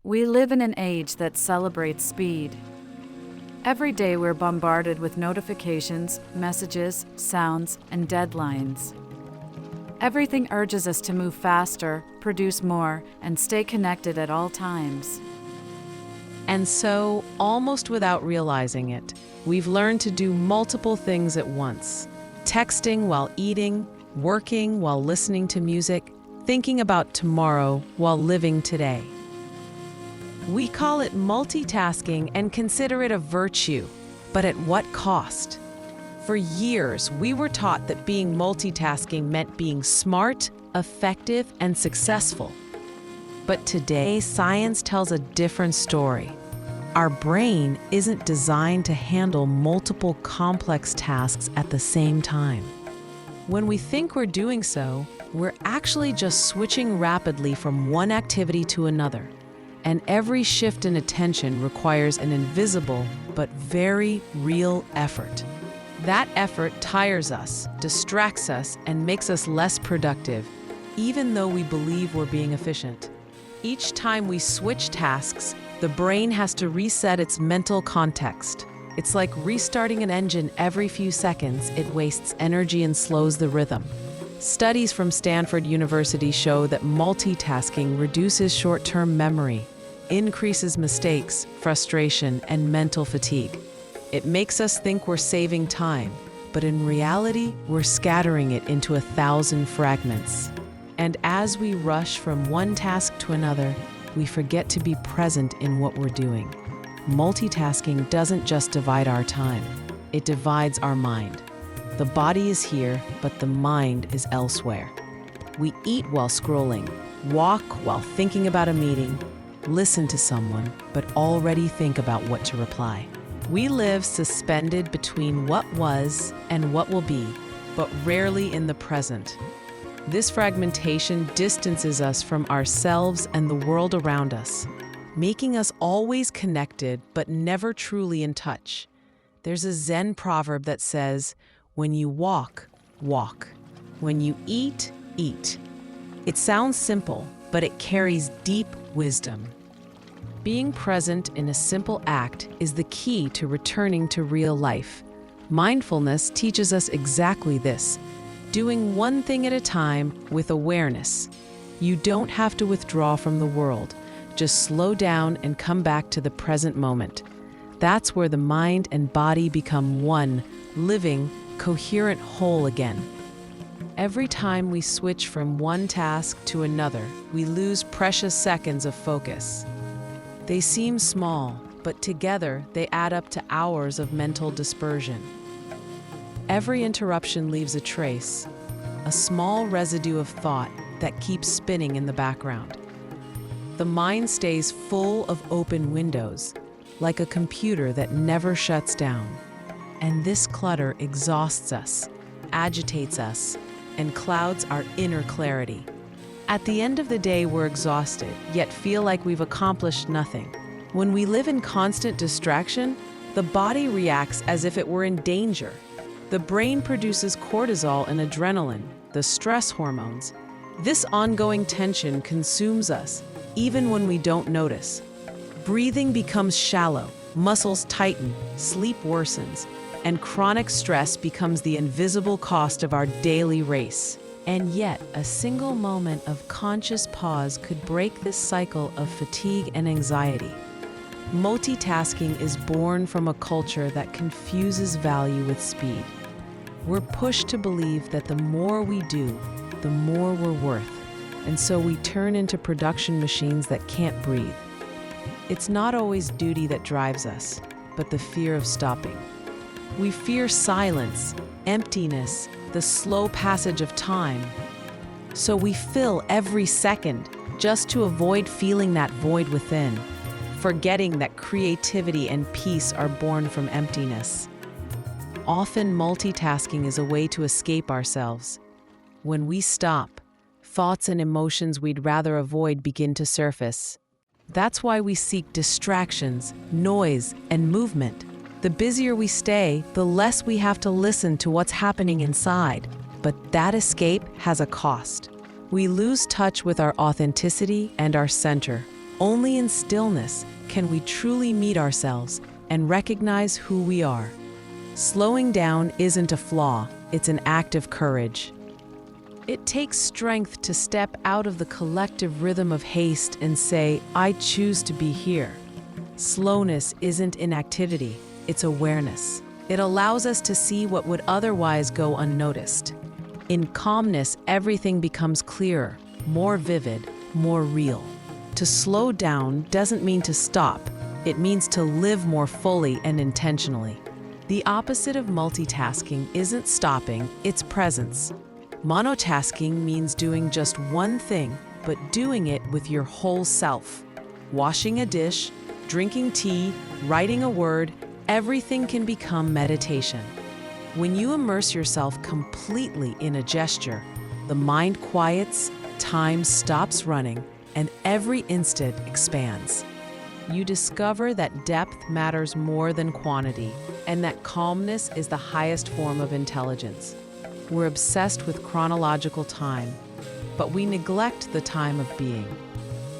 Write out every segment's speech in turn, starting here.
We live in an age that celebrates speed. Every day we're bombarded with notifications, messages, sounds, and deadlines. Everything urges us to move faster, produce more, and stay connected at all times. And so, almost without realizing it, we've learned to do multiple things at once. Texting while eating, working while listening to music, thinking about tomorrow while living today. We call it multitasking and consider it a virtue, but at what cost? For years, we were taught that being multitasking meant being smart, effective, and successful. But today, science tells a different story. Our brain isn't designed to handle multiple complex tasks at the same time. When we think we're doing so, we're actually just switching rapidly from one activity to another. And every shift in attention requires an invisible but very real effort. That effort tires us, distracts us, and makes us less productive, even though we believe we're being efficient. Each time we switch tasks, the brain has to reset its mental context. It's like restarting an engine every few seconds. It wastes energy and slows the rhythm. Studies from Stanford University show that multitasking reduces short-term memory, increases mistakes, frustration, and mental fatigue. It makes us think we're saving time, but in reality, we're scattering it into 1,000 fragments. And as we rush from one task to another, we forget to be present in what we're doing. Multitasking doesn't just divide our time, it divides our mind. The body is here, but the mind is elsewhere. We eat while scrolling, walk while thinking about a meeting, listen to someone, but already think about what to reply. We live suspended between what was and what will be, but rarely in the present. This fragmentation distances us from ourselves and the world around us, making us always connected but never truly in touch. There's a Zen proverb that says, "When you walk, walk. When you eat, eat." It sounds simple, but it carries deep wisdom. Being present in a simple act is the key to returning to real life. Mindfulness teaches us exactly this, doing one thing at a time with awareness. You don't have to withdraw from the world. Just slow down and come back to the present moment. That's where the mind and body become one, living, coherent whole again. Every time we switch from one task to another, we lose precious seconds of focus. They seem small, but together they add up to hours of mental dispersion. Every interruption leaves a trace, a small residue of thought that keeps spinning in the background. The mind stays full of open windows, like a computer that never shuts down. And this clutter exhausts us, agitates us, and clouds our inner clarity. At the end of the day, we're exhausted, yet feel like we've accomplished nothing. When we live in constant distraction, the body reacts as if it were in danger. The brain produces cortisol and adrenaline, the stress hormones. This ongoing tension consumes us, even when we don't notice. Breathing becomes shallow, muscles tighten, sleep worsens, and chronic stress becomes the invisible cost of our daily race. And yet, a single moment of conscious pause could break this cycle of fatigue and anxiety. Multitasking is born from a culture that confuses value with speed. We're pushed to believe that the more we do, the more we're worth, and so we turn into production machines that can't breathe. It's not always duty that drives us, but the fear of stopping. We fear silence, emptiness, the slow passage of time. So we fill every second just to avoid feeling that void within, forgetting that creativity and peace are born from emptiness. Often multitasking is a way to escape ourselves. When we stop, thoughts and emotions we'd rather avoid begin to surface. That's why we seek distractions, noise, and movement. The busier we stay, the less we have to listen to what's happening inside. But that escape has a cost. We lose touch with our authenticity and our center. Only in stillness can we truly meet ourselves and recognize who we are. Slowing down isn't a flaw, it's an act of courage. It takes strength to step out of the collective rhythm of haste and say, I choose to be here. Slowness isn't inactivity, it's awareness. It allows us to see what would otherwise go unnoticed. In calmness, everything becomes clearer, more vivid, more real. To slow down doesn't mean to stop, it means to live more fully and intentionally. The opposite of multitasking isn't stopping, it's presence. Monotasking means doing just one thing, but doing it with your whole self. Washing a dish, drinking tea, writing a word, everything can become meditation. When you immerse yourself completely in a gesture, the mind quiets, time stops running, and every instant expands. You discover that depth matters more than quantity, and that calmness is the highest form of intelligence. We're obsessed with chronological time, but we neglect the time of being.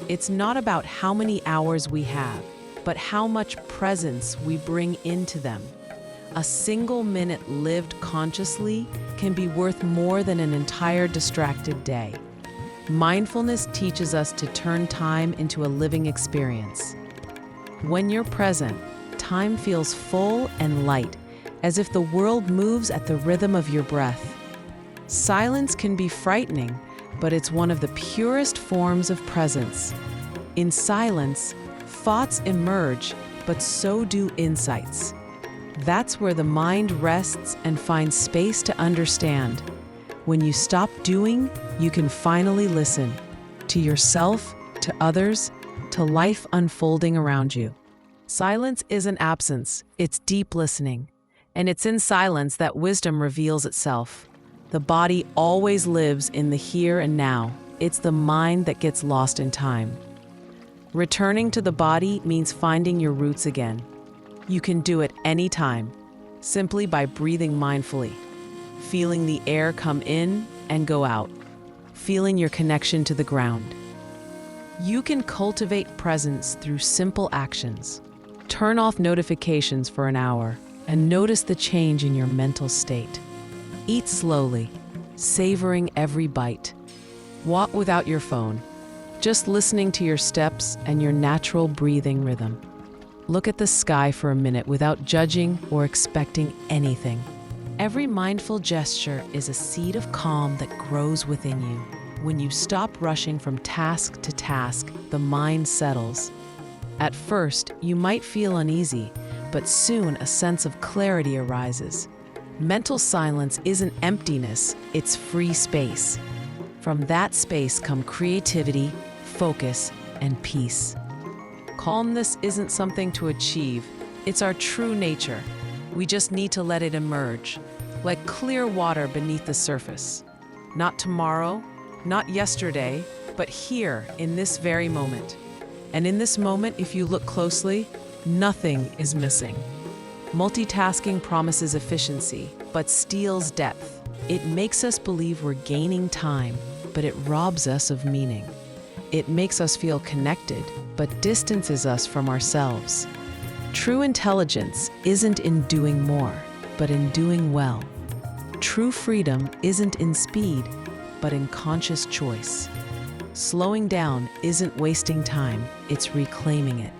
It's not about how many hours we have, but how much presence we bring into them. A single minute lived consciously can be worth more than an entire distracted day. Mindfulness teaches us to turn time into a living experience. When you're present, time feels full and light, as if the world moves at the rhythm of your breath. Silence can be frightening, but it's one of the purest forms of presence. In silence, thoughts emerge, but so do insights. That's where the mind rests and finds space to understand. When you stop doing, you can finally listen to yourself, to others, to life unfolding around you. Silence isn't absence, it's deep listening. And it's in silence that wisdom reveals itself. The body always lives in the here and now. It's the mind that gets lost in time. Returning to the body means finding your roots again. You can do it anytime, simply by breathing mindfully, feeling the air come in and go out, feeling your connection to the ground. You can cultivate presence through simple actions. Turn off notifications for an hour and notice the change in your mental state. Eat slowly, savoring every bite. Walk without your phone, just listening to your steps and your natural breathing rhythm. Look at the sky for a minute without judging or expecting anything. Every mindful gesture is a seed of calm that grows within you. When you stop rushing from task to task, the mind settles. At first, you might feel uneasy, but soon a sense of clarity arises. Mental silence isn't emptiness, it's free space. From that space come creativity, focus, and peace. Calmness isn't something to achieve, it's our true nature. We just need to let it emerge, like clear water beneath the surface. Not tomorrow, not yesterday, but here, in this very moment. And in this moment, if you look closely, nothing is missing. Multitasking promises efficiency, but steals depth. It makes us believe we're gaining time, but it robs us of meaning. It makes us feel connected, but distances us from ourselves. True intelligence isn't in doing more, but in doing well. True freedom isn't in speed, but in conscious choice. Slowing down isn't wasting time, it's reclaiming it.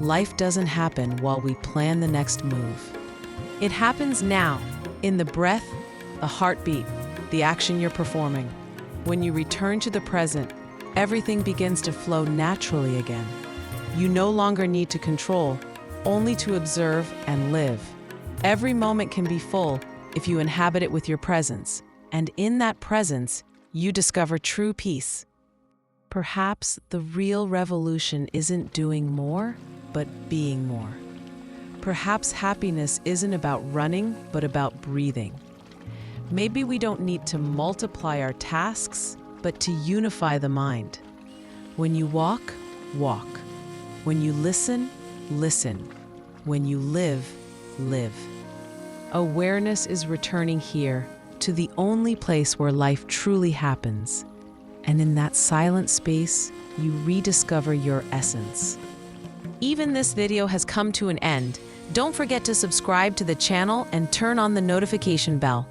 Life doesn't happen while we plan the next move. It happens now, in the breath, the heartbeat, the action you're performing. When you return to the present, everything begins to flow naturally again. You no longer need to control, only to observe and live. Every moment can be full if you inhabit it with your presence, and in that presence, you discover true peace. Perhaps the real revolution isn't doing more, but being more. Perhaps happiness isn't about running, but about breathing. Maybe we don't need to multiply our tasks, but to unify the mind. When you walk, walk. When you listen, listen. When you live, live. Awareness is returning here to the only place where life truly happens, And in that silent space, you rediscover your essence. Even this video has come to an end. Don't forget to subscribe to the channel and turn on the notification bell.